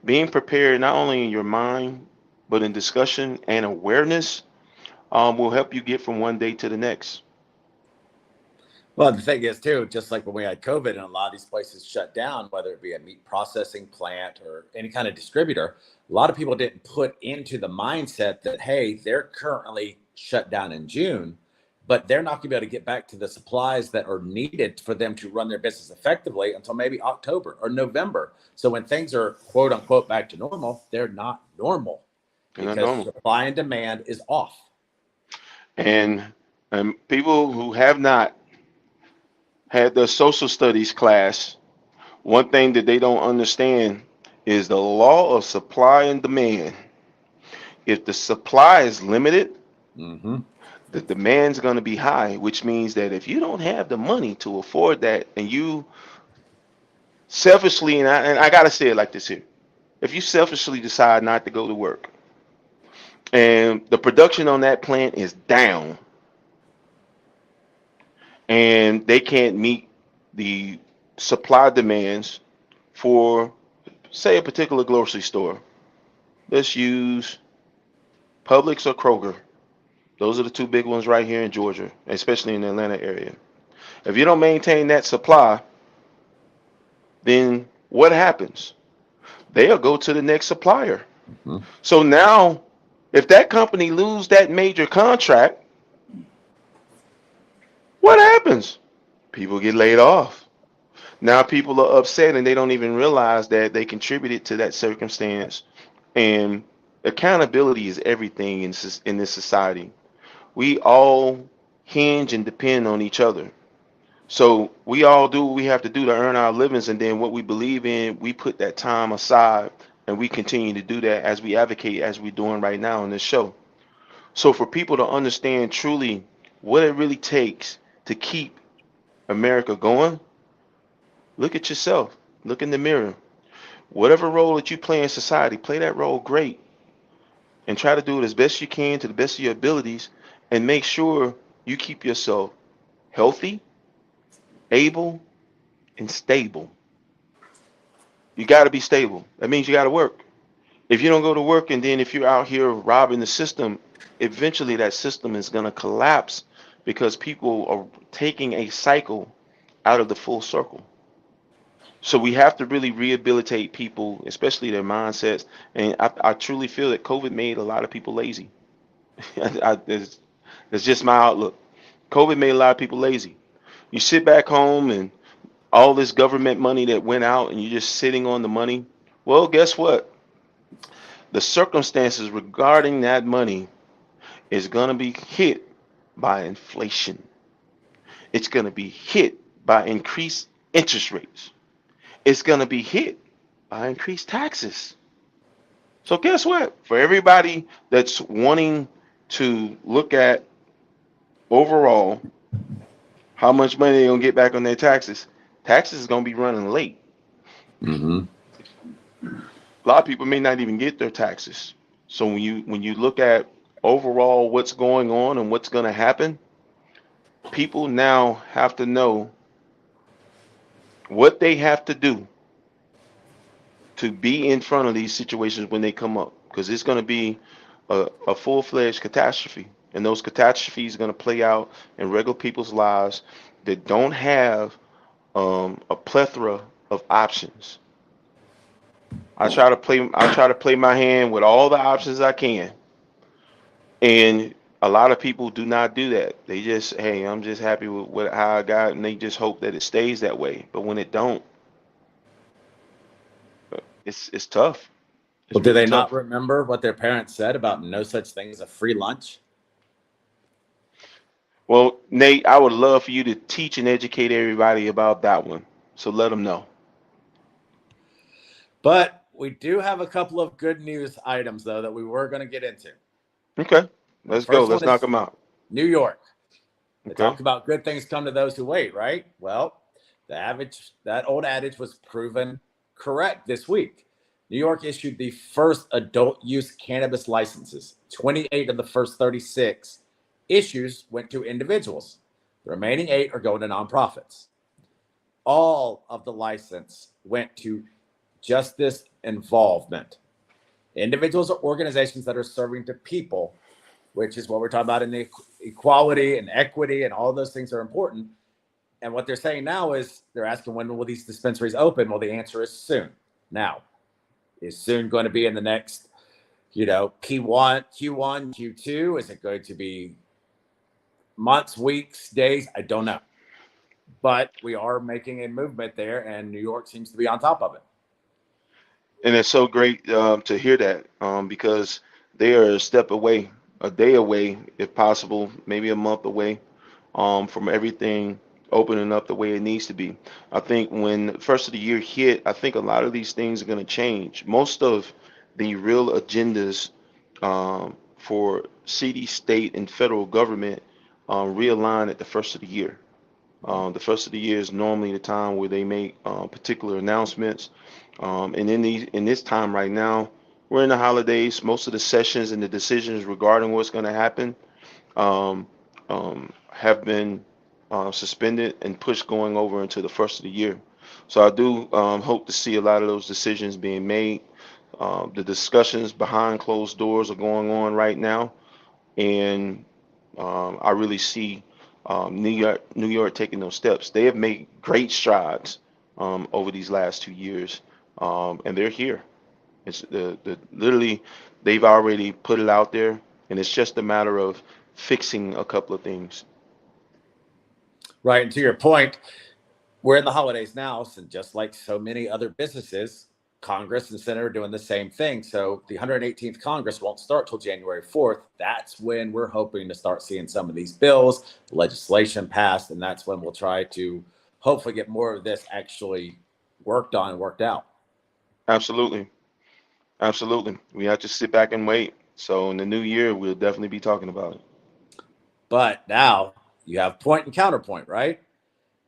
being prepared not only in your mind but in discussion and awareness will help you get from one day to the next. Well, the thing is, too, just like when we had COVID and a lot of these places shut down, whether it be a meat processing plant or any kind of distributor, a lot of people didn't put into the mindset that, hey, they're currently shut down in June, but they're not going to be able to get back to the supplies that are needed for them to run their business effectively until maybe October or November. So when things are quote unquote back to normal, they're not normal You're not because normal. supply and demand is off. And people who have not had their social studies class, one thing that they don't understand is the law of supply and demand. If the supply is limited, Mm-hmm. the demand's going to be high, which means that if you don't have the money to afford that, and you selfishly, and I got to say it like this here, if you selfishly decide not to go to work and the production on that plant is down and they can't meet the supply demands for, say, a particular grocery store. Let's use Publix or Kroger. Those are the two big ones right here in Georgia, especially in the Atlanta area. If you don't maintain that supply, then what happens? They'll go to the next supplier. Mm-hmm. So now, if that company lose that major contract, what happens? People get laid off. Now people are upset and they don't even realize that they contributed to that circumstance. And accountability is everything in this society. We all hinge and depend on each other. So we all do what we have to do to earn our livings, and then what we believe in, we put that time aside, and we continue to do that as we advocate, as we're doing right now on this show. So for people to understand truly what it really takes to keep America going, look at yourself, look in the mirror. Whatever role that you play in society, play that role great, and try to do it as best you can to the best of your abilities, and make sure you keep yourself healthy, able, and stable. You got to be stable. That means you got to work. If you don't go to work, and then if you're out here robbing the system, eventually that system is going to collapse because people are taking a cycle out of the full circle. So we have to really rehabilitate people, especially their mindsets. And I truly feel that COVID made a lot of people lazy. That's just my outlook. COVID made a lot of people lazy. You sit back home and all this government money that went out and you're just sitting on the money. Well, guess what? The circumstances regarding that money is going to be hit by inflation. It's going to be hit by increased interest rates. It's going to be hit by increased taxes. So guess what? For everybody that's wanting to look at overall how much money they're going to get back on their taxes, taxes is going to be running late. Mm-hmm. A lot of people may not even get their taxes. So when you look at overall what's going on and what's going to happen, people now have to know what they have to do to be in front of these situations when they come up, because it's going to be a full-fledged catastrophe, and those catastrophes are going to play out in regular people's lives that don't have a plethora of options. I try to play my hand with all the options I can, and a lot of people do not do that. They just, hey, I'm just happy with how I got, and they just hope that it stays that way. But when it don't, it's tough. Well, It's do really they not tough. remember what their parents said about no such thing as a free lunch? Well, Nate, I would love for you to teach and educate everybody about that one. So let them know. But we do have a couple of good news items, though, that we were going to get into. Okay, The let's go. first Let's one knock is them out. New York. They Okay. talk about good things come to those who wait, right? Well, that old adage was proven correct this week. New York issued the first adult use cannabis licenses. 28 of the first 36 issues went to individuals. The remaining 8 are going to nonprofits. All of the license went to justice involvement. Individuals or organizations that are serving to people, which is what we're talking about in the equality and equity, and all those things are important. And what they're saying now is they're asking, when will these dispensaries open? Well, the answer is soon. Now, is soon going to be in the next, P1, Q1, Q2? Is it going to be months, weeks, days? I don't know. But we are making a movement there, and New York seems to be on top of it. And it's so great to hear that because they are a step away, a day away, if possible, maybe a month away from everything opening up the way it needs to be. I think when the first of the year hit, I think a lot of these things are going to change. Most of the real agendas for city, state, and federal government realign at the first of the year. The first of the year is normally the time where they make particular announcements. And in this time right now, we're in the holidays. Most of the sessions and the decisions regarding what's going to happen have been suspended and pushed going over into the first of the year. So I do hope to see a lot of those decisions being made. The discussions behind closed doors are going on right now, and I really see New York taking those steps. They have made great strides over these last 2 years, and they're here. It's the literally they've already put it out there, and it's just a matter of fixing a couple of things. Right. And to your point, we're in the holidays now, and just like so many other businesses, Congress and Senate are doing the same thing. So the 118th Congress won't start till January 4th. That's when we're hoping to start seeing some of these bills, legislation passed, and that's when we'll try to hopefully get more of this actually worked on and worked out. Absolutely, absolutely. We have to sit back and wait. So in the new year, we'll definitely be talking about it. But now you have point and counterpoint, right?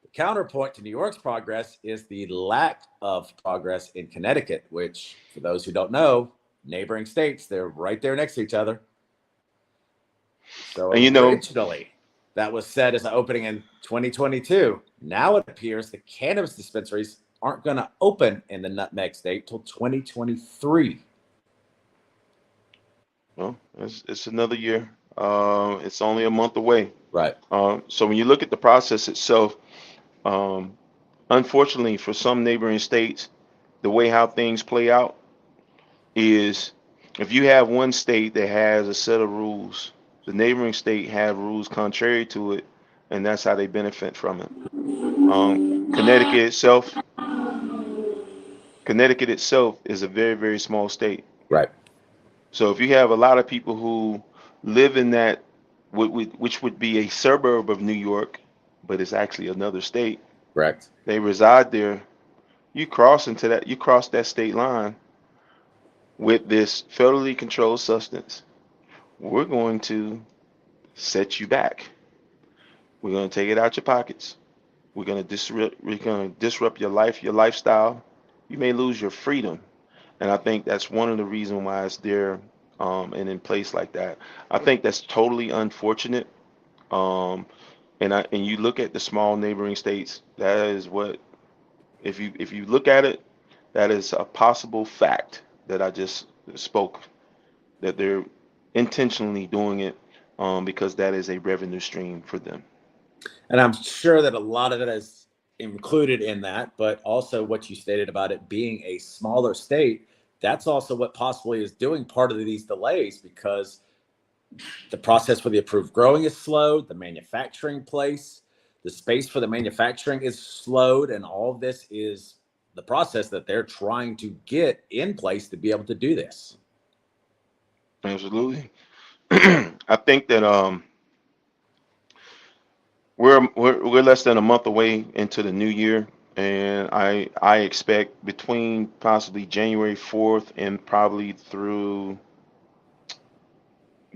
The counterpoint to New York's progress is the lack of progress in Connecticut, which, for those who don't know, neighboring states, they're right there next to each other. So And originally, that was said as an opening in 2022. Now it appears the cannabis dispensaries aren't going to open in the Nutmeg State till 2023. Well, it's another year. It's only a month away. Right. So when you look at the process itself, um, unfortunately for some neighboring states, the way how things play out is if you have one state that has a set of rules, the neighboring state have rules contrary to it, and that's how they benefit from it. Um, Connecticut itself, Connecticut itself is a very, very small state. Right. So if you have a lot of people who live in that, which would be a suburb of New York, but it's actually another state, Correct. they reside there. You cross that state line with this federally controlled substance. We're going to set you back. We're going to take it out your pockets. We're going to disrupt your life, your lifestyle. You may lose your freedom. And I think that's one of the reasons why it's there and in place like that. I think that's totally unfortunate. Um, and you look at the small neighboring states, that is what if you look at it, that is a possible fact that I just spoke, that they're intentionally doing it because that is a revenue stream for them. And I'm sure that a lot of it is included in that, but also what you stated about it being a smaller state, that's also what possibly is doing part of these delays because the process for the approved growing is slowed, the manufacturing place, the space for the manufacturing is slowed, and all of this is the process that they're trying to get in place to be able to do this. Absolutely. I think that we're less than a month away into the new year, and I expect between possibly January 4th and probably through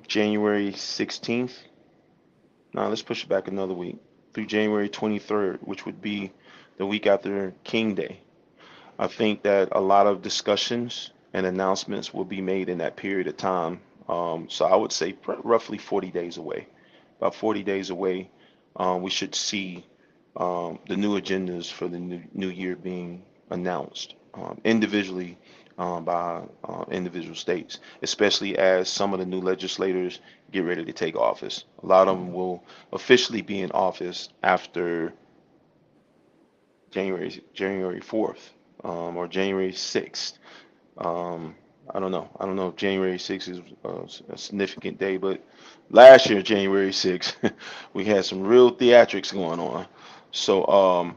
January 16th. Now let's push it back another week through January 23rd, which would be the week after King Day. I think that a lot of discussions and announcements will be made in that period of time. So I would say roughly 40 days away. About 40 days away, we should see the new agendas for the new year being announced individually by individual states, especially as some of the new legislators get ready to take office. A lot of them will officially be in office after January 4th or January 6th. Um, I don't know. I don't know if January 6th is a significant day, but last year, January 6th, we had some real theatrics going on. So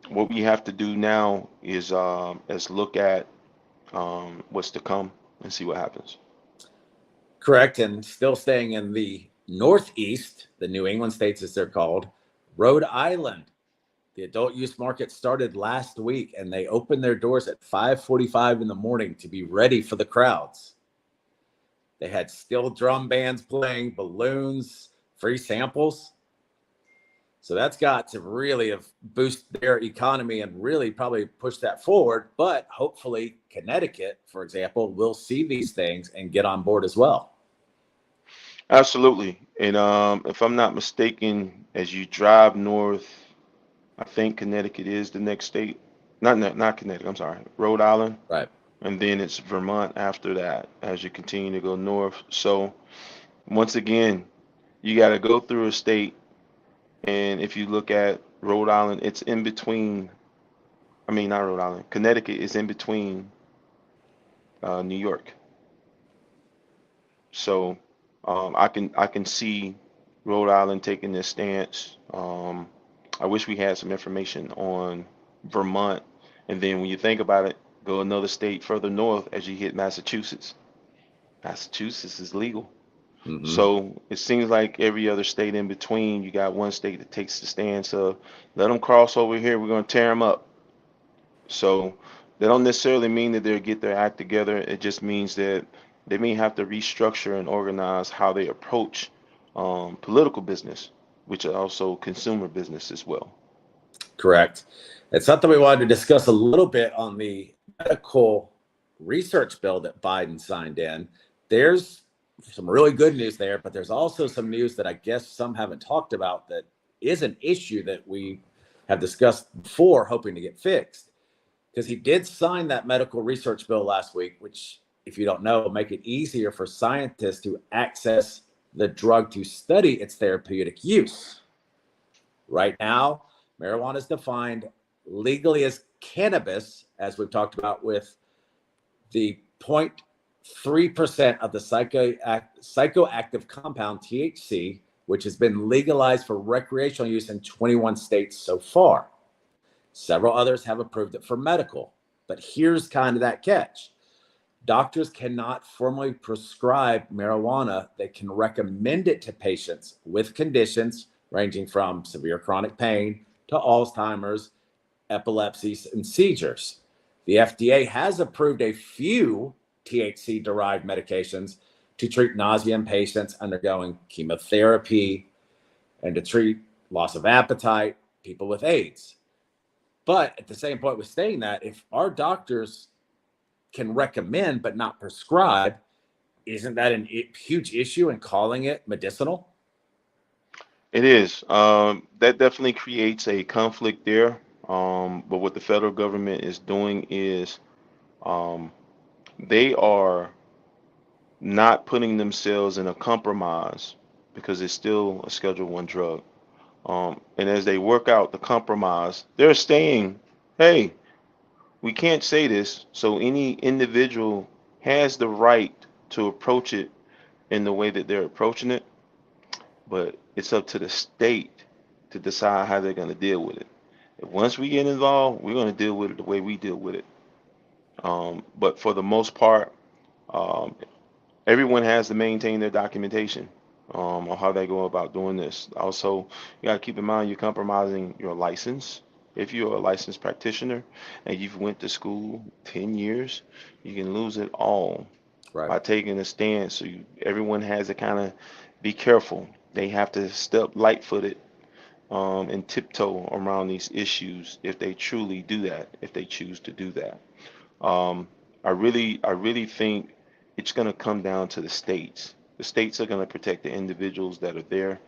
what we have to do now is look at what's to come and see what happens. Correct. And still staying in the Northeast, the New England states, as they're called, Rhode Island. The adult use market started last week and they opened their doors at 5:45 in the morning to be ready for the crowds. They had steel drum bands playing, balloons, free samples. So that's got to really have boost their economy and really probably push that forward. But hopefully Connecticut, for example, will see these things and get on board as well. Absolutely. And if I'm not mistaken, as you drive north, I think Connecticut is the next state. Not Connecticut. I'm sorry, Rhode Island, Right. and then it's Vermont after that as you continue to go north. So once again, you got to go through a state, and if you look at Rhode Island, it's in between. I mean, not Rhode Island. Connecticut is in between New York. So I can see Rhode Island taking this stance. I wish we had some information on Vermont, and then when you think about it, go another state further north as you hit Massachusetts. Massachusetts is legal. Mm-hmm. So it seems like every other state in between, you got one state that takes the stance of let them cross over here, we're going to tear them up. So they don't necessarily mean that they'll get their act together. It just means that they may have to restructure and organize how they approach political business, which are also consumer business as well. Correct. It's something we wanted to discuss a little bit on the medical research bill that Biden signed in. There's some really good news there, but there's also some news that I guess some haven't talked about that is an issue that we have discussed before, hoping to get fixed. Because he did sign that medical research bill last week, which if you don't know, make it easier for scientists to access the drug to study its therapeutic use. Right now, marijuana is defined legally as cannabis, as we've talked about, with the 0.3% of the psychoactive compound THC, which has been legalized for recreational use in 21 states so far. Several others have approved it for medical. But here's kind of that catch. Doctors cannot formally prescribe marijuana. They can recommend it to patients with conditions ranging from severe chronic pain to Alzheimer's, epilepsy, and seizures. The FDA has approved a few THC-derived medications to treat nausea in patients undergoing chemotherapy and to treat loss of appetite, people with AIDS. But at the same point with saying that, if our doctors can recommend but not prescribe, isn't that a huge issue in calling it medicinal? It is. That definitely creates a conflict there. But what the federal government is doing is um, they are not putting themselves in a compromise because it's still a Schedule One drug. And as they work out the compromise, they're saying, "Hey, we can't say this, so any individual has the right to approach it in the way that they're approaching it, but it's up to the state to decide how they're going to deal with it. Once we get involved, we're going to deal with it the way we deal with it. But for the most part, um, everyone has to maintain their documentation on how they go about doing this. Also, you got to keep in mind you're compromising your license. If you're a licensed practitioner and you've went to school 10 years, you can lose it all Right. by taking a stand. So everyone has to kind of be careful. They have to step light-footed and tiptoe around these issues if they truly do that, if they choose to do that. Um, I really think it's going to come down to the states. The states are going to protect the individuals that are there,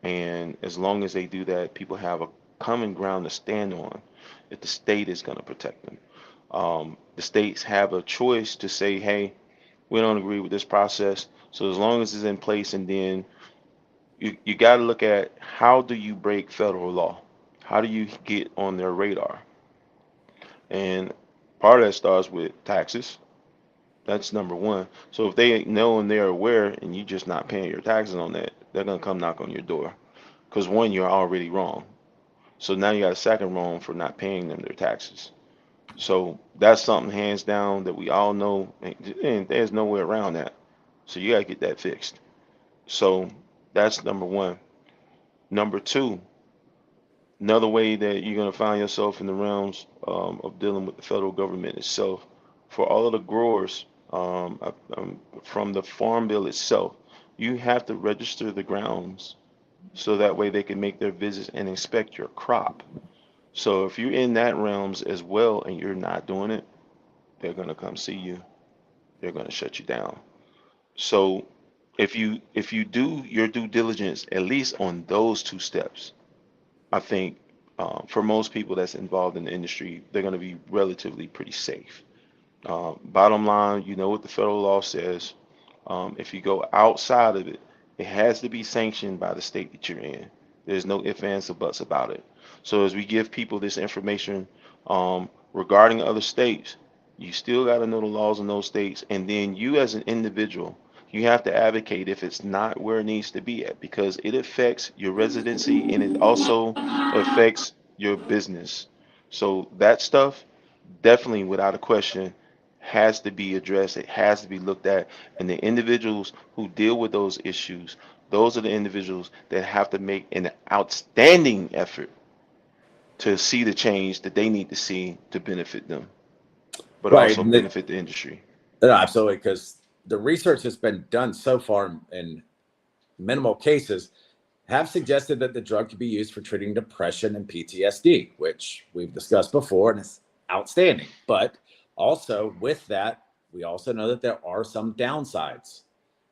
and as long as they do that, people have a common ground to stand on. If the state is going to protect them, the states have a choice to say, "Hey, we don't agree with this process." So as long as it's in place, and then you got to look at how do you break federal law? How do you get on their radar? And part of that starts with taxes. That's number one. So if they know and they're aware and you just not paying your taxes on that, they're gonna come knock on your door. Because one, you're already wrong. So now you got a second wrong for not paying them their taxes. So that's something hands down that we all know, and there's no way around that. So you gotta get that fixed. So that's number one. Number two, another way that you're going to find yourself in the realms of dealing with the federal government itself, for all of the growers from the farm bill itself, you have to register the grounds so that way they can make their visits and inspect your crop. So if you're in that realms as well and you're not doing it, they're going to come see you. They're going to shut you down. So if you do your due diligence, at least on those two steps, I think for most people that's involved in the industry, they're going to be relatively pretty safe. Bottom line, you know what the federal law says. If you go outside of it, it has to be sanctioned by the state that you're in. There's no ifs, ands, or buts about it. So as we give people this information regarding other states, you still got to know the laws in those states. And then you as an individual, you have to advocate if it's not where it needs to be at because it affects your residency and it also affects your business. So that stuff definitely without a question has to be addressed. It has to be looked at. And the individuals who deal with those issues, those are the individuals that have to make an outstanding effort to see the change that they need to see to benefit them, but Right. also benefit the industry. No, absolutely. Because the research that's been done so far in minimal cases have suggested that the drug could be used for treating depression and PTSD, which we've discussed before and is outstanding. But also with that, we also know that there are some downsides.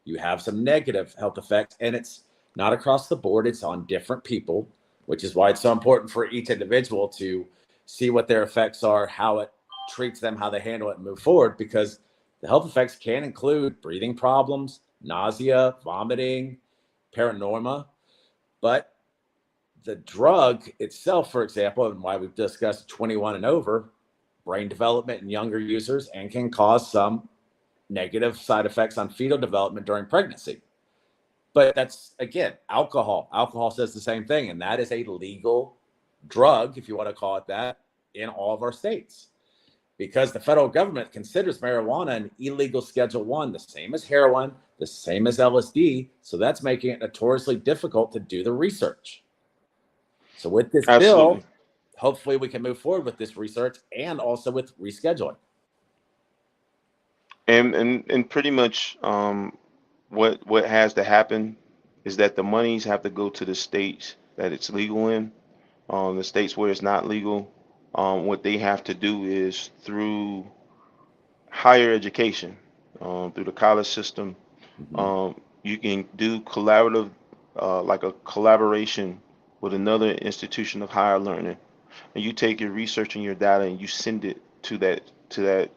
You have some negative health effects, and it's not across the board, it's on different people, which is why it's so important for each individual to see what their effects are, how it treats them, how they handle it, and move forward. Because The health effects can include breathing problems, nausea, vomiting, paranorma, but the drug itself, for example, and why we've discussed 21 and over, brain development in younger users and can cause some negative side effects on fetal development during pregnancy. But that's, again, alcohol. Alcohol says the same thing, and that is a legal drug, if you want to call it that, in all of our states. Because the federal government considers marijuana an illegal Schedule 1, the same as heroin, the same as LSD. So that's making it notoriously difficult to do the research. So with this Absolutely. bill, hopefully we can move forward with this research and also with rescheduling. And pretty much what has to happen is that the monies have to go to the states that it's legal in. The states where it's not legal, what they have to do is through higher education, through the college system, Mhm. you can do collaborative, like a collaboration with another institution of higher learning, and you take your research and your data and you send it to that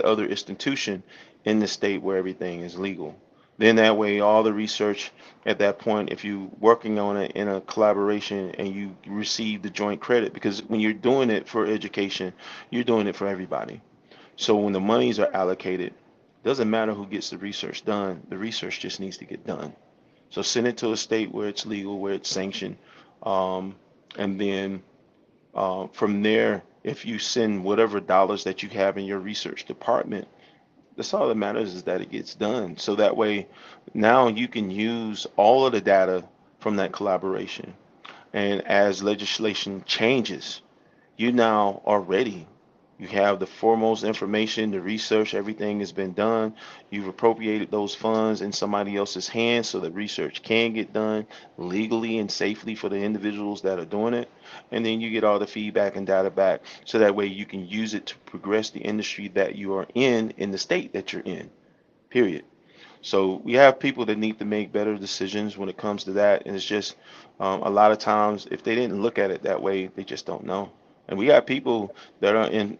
other institution in the state where everything is legal. Then that way, all the research at that point, if you working on it in a collaboration and you receive the joint credit, because when you're doing it for education, you're doing it for everybody. So when the monies are allocated, doesn't matter who gets the research done, the research just needs to get done. So send it to a state where it's legal, where it's sanctioned, um, and then from there, if you send whatever dollars that you have in your research department, that's all that matters is that it gets done. So that way, now you can use all of the data from that collaboration. And as legislation changes, you now are ready. You have the foremost information, the research, everything has been done. You've appropriated those funds in somebody else's hands so that research can get done legally and safely for the individuals that are doing it. And then you get all the feedback and data back so that way you can use it to progress the industry that you are in the state that you're in, period. So we have people that need to make better decisions when it comes to that. And it's just a lot of times, if they didn't look at it that way, they just don't know. And we got people that are in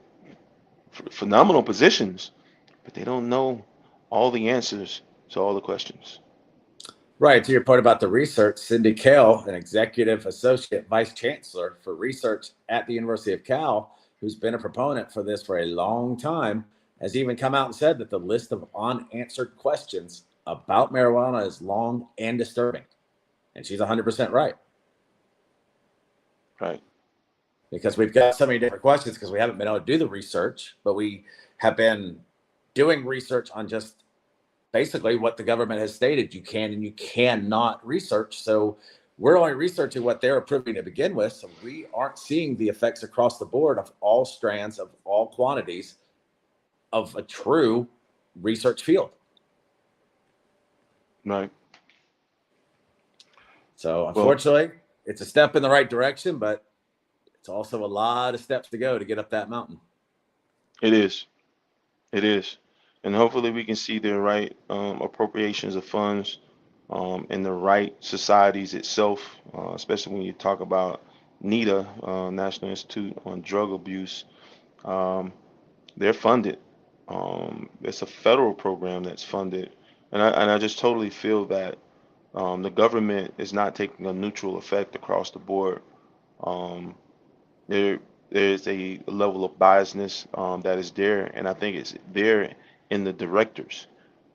phenomenal positions, but they don't know all the answers to all the questions. Right. To your point about the research, Cindy Kale, an executive associate vice chancellor for research at the University of Cal, who's been a proponent for this for a long time, has even come out and said that the list of unanswered questions about marijuana is long and disturbing. And she's 100% right, Right. because we've got so many different questions because we haven't been able to do the research, but we have been doing research on just basically what the government has stated you can and you cannot research. So we're only researching what they're approving to begin with. So we aren't seeing the effects across the board of all strands of all quantities of a true research field. Right. So Well, unfortunately, it's a step in the right direction, but it's also a lot of steps to go to get up that mountain. it is. It is. And hopefully we can see the right appropriations of funds in the right societies itself, especially when you talk about NIDA, National Institute on Drug Abuse. Um, they're funded. It's a federal program that's funded. And I just totally feel that the government is not taking a neutral effect across the board. Um, there there's a level of biasness that is there, and I think it's there in the directors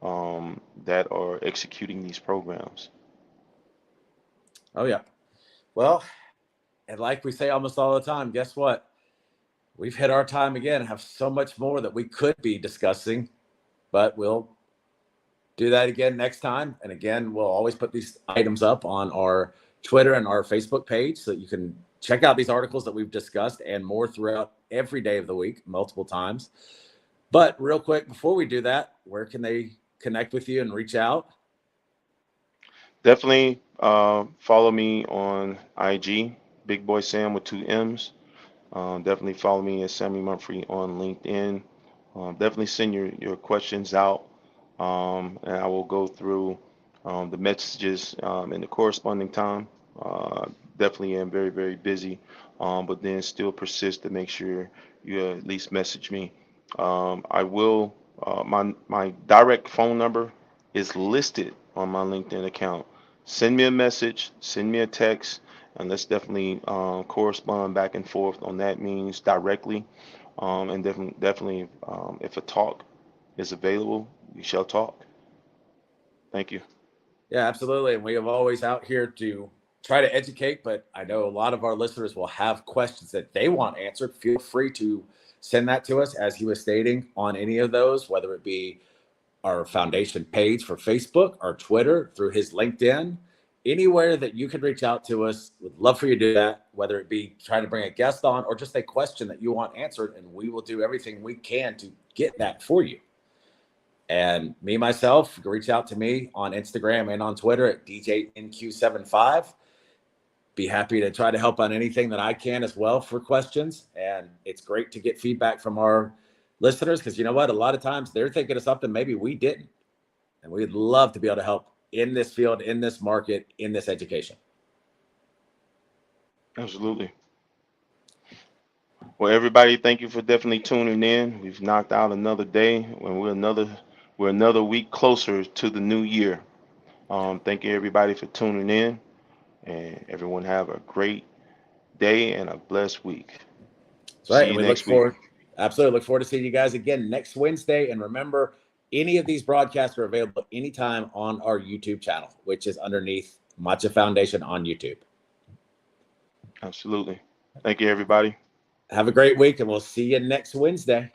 that are executing these programs. Oh, yeah. Well, and like we say almost all the time, guess what? We've hit our time again and have so much more that we could be discussing, but we'll do that again next time. And again, we'll always put these items up on our Twitter and our Facebook page so that you can check out these articles that we've discussed and more throughout every day of the week, multiple times. But real quick, before we do that, where can they connect with you and reach out? Definitely follow me on IG, Big Boy Sam with two M's. Definitely follow me at Sammy Mumphrey on LinkedIn. Definitely send your questions out, and I will go through the messages in the corresponding time. Definitely am very, very busy, but then still persist to make sure you at least message me. I will My direct phone number is listed on my LinkedIn account. Send me a message, send me a text, and let's definitely correspond back and forth on that means directly. And definitely, if a talk is available, we shall talk. Thank you. Yeah, absolutely. And we have always out here to try to educate, but I know a lot of our listeners will have questions that they want answered. Feel free to send that to us, as he was stating, on any of those, whether it be our foundation page for Facebook, our Twitter, through his LinkedIn, anywhere that you can reach out to us. Would love for you to do that, whether it be trying to bring a guest on or just a question that you want answered, and we will do everything we can to get that for you. And me, myself, you can reach out to me on Instagram and on Twitter at DJNQ75. Be happy to try to help on anything that I can as well for questions. And it's great to get feedback from our listeners, because you know what? A lot of times they're thinking of something maybe we didn't. And we'd love to be able to help in this field, in this market, in this education. Absolutely. Well, everybody, thank you for definitely tuning in. We've knocked out another day, and we're another week closer to the new year. Thank you everybody for tuning in, and everyone have a great day and a blessed week. That's right. See And you we look next week. forward, absolutely look forward to seeing you guys again next Wednesday. And remember, any of these broadcasts are available anytime on our YouTube channel, which is underneath Matcha Foundation on YouTube. Absolutely. Thank you everybody. Have a great week, and we'll see you next Wednesday.